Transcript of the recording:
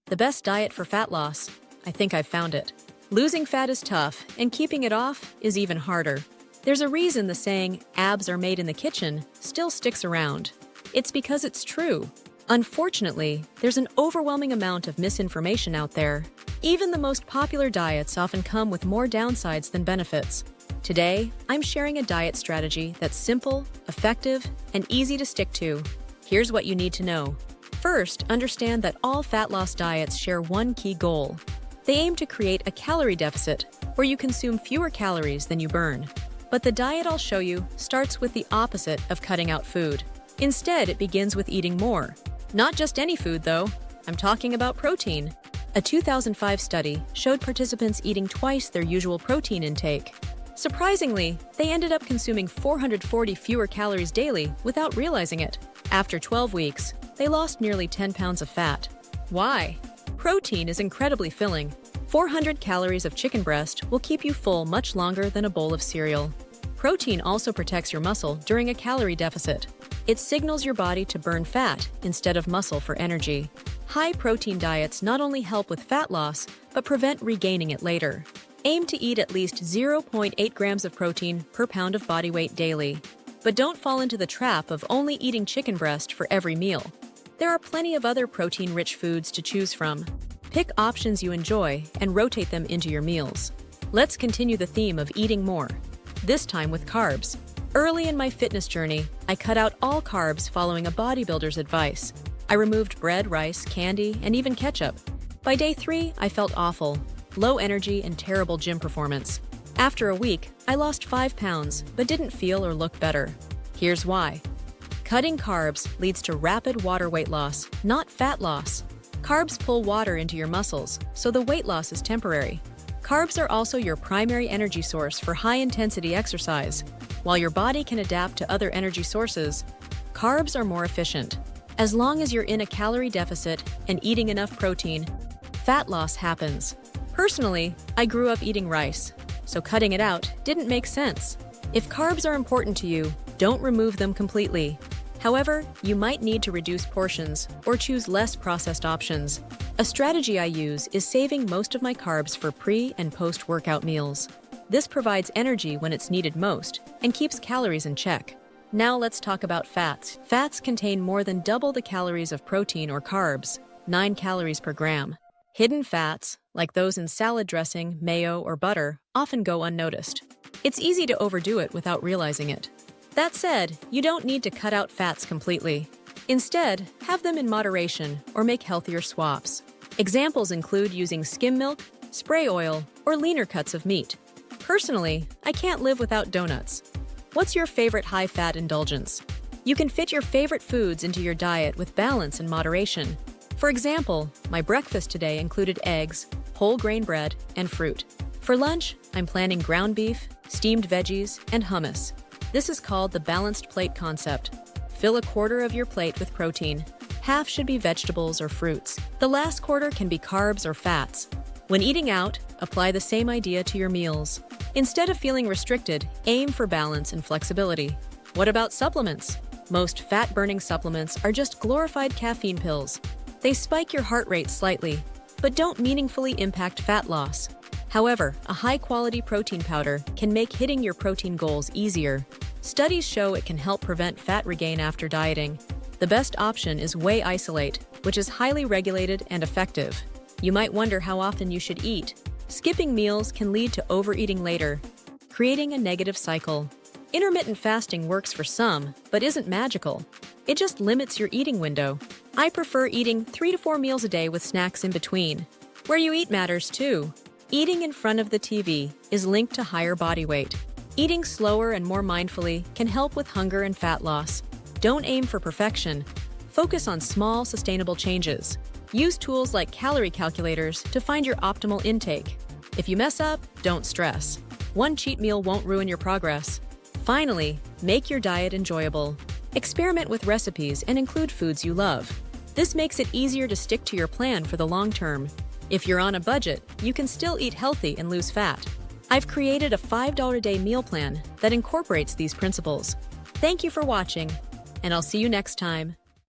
The best diet for fat loss? I think I've found it. Losing fat is tough, and keeping it off is even harder. There's a reason the saying, "abs are made in the kitchen," still sticks around. It's because it's true. Unfortunately, there's an overwhelming amount of misinformation out there. Even the most popular diets often come with more downsides than benefits. Today, I'm sharing a diet strategy that's simple, effective, and easy to stick to. Here's what you need to know. First, understand that all fat loss diets share one key goal. They aim to create a calorie deficit, where you consume fewer calories than you burn. But the diet I'll show you starts with the opposite of cutting out food. Instead, it begins with eating more. Not just any food, though. I'm talking about protein. A 2005 study showed participants eating twice their usual protein intake. Surprisingly, they ended up consuming 440 fewer calories daily without realizing it. After 12 weeks, they lost nearly 10 pounds of fat. Why? Protein is incredibly filling. 400 calories of chicken breast will keep you full much longer than a bowl of cereal. Protein also protects your muscle during a calorie deficit. It signals your body to burn fat instead of muscle for energy. High-protein diets not only help with fat loss, but prevent regaining it later. Aim to eat at least 0.8 grams of protein per pound of body weight daily. But don't fall into the trap of only eating chicken breast for every meal. There are plenty of other protein-rich foods to choose from. Pick options you enjoy and rotate them into your meals. Let's continue the theme of eating more, this time with carbs. Early in my fitness journey, I cut out all carbs following a bodybuilder's advice. I removed bread, rice, candy, and even ketchup. By day 3, I felt awful. Low energy and terrible gym performance. After a week, I lost 5 pounds, but didn't feel or look better. Here's why. Cutting carbs leads to rapid water weight loss, not fat loss. Carbs pull water into your muscles, so the weight loss is temporary. Carbs are also your primary energy source for high-intensity exercise. While your body can adapt to other energy sources, carbs are more efficient. As long as you're in a calorie deficit and eating enough protein, fat loss happens. Personally, I grew up eating rice, so cutting it out didn't make sense. If carbs are important to you, don't remove them completely. However, you might need to reduce portions or choose less processed options. A strategy I use is saving most of my carbs for pre- and post-workout meals. This provides energy when it's needed most and keeps calories in check. Now let's talk about fats. Fats contain more than double the calories of protein or carbs, 9 calories per gram. Hidden fats, like those in salad dressing, mayo, or butter, often go unnoticed. It's easy to overdo it without realizing it. That said, you don't need to cut out fats completely. Instead, have them in moderation or make healthier swaps. Examples include using skim milk, spray oil, or leaner cuts of meat. Personally, I can't live without donuts. What's your favorite high-fat indulgence? You can fit your favorite foods into your diet with balance and moderation. For example, my breakfast today included eggs, whole grain bread, and fruit. For lunch, I'm planning ground beef, steamed veggies, and hummus. This is called the balanced plate concept. Fill a quarter of your plate with protein. Half should be vegetables or fruits. The last quarter can be carbs or fats. When eating out, apply the same idea to your meals. Instead of feeling restricted, aim for balance and flexibility. What about supplements? Most fat-burning supplements are just glorified caffeine pills. They spike your heart rate slightly, but don't meaningfully impact fat loss. However, a high-quality protein powder can make hitting your protein goals easier. Studies show it can help prevent fat regain after dieting. The best option is Whey Isolate, which is highly regulated and effective. You might wonder how often you should eat. Skipping meals can lead to overeating later, creating a negative cycle. Intermittent fasting works for some, but isn't magical. It just limits your eating window. I prefer eating 3 to 4 meals a day with snacks in between. Where you eat matters too. Eating in front of the TV is linked to higher body weight. Eating slower and more mindfully can help with hunger and fat loss. Don't aim for perfection. Focus on small, sustainable changes. Use tools like calorie calculators to find your optimal intake. If you mess up, don't stress. One cheat meal won't ruin your progress. Finally, make your diet enjoyable. Experiment with recipes and include foods you love. This makes it easier to stick to your plan for the long term. If you're on a budget, you can still eat healthy and lose fat. I've created a $5-a-day meal plan that incorporates these principles. Thank you for watching, and I'll see you next time.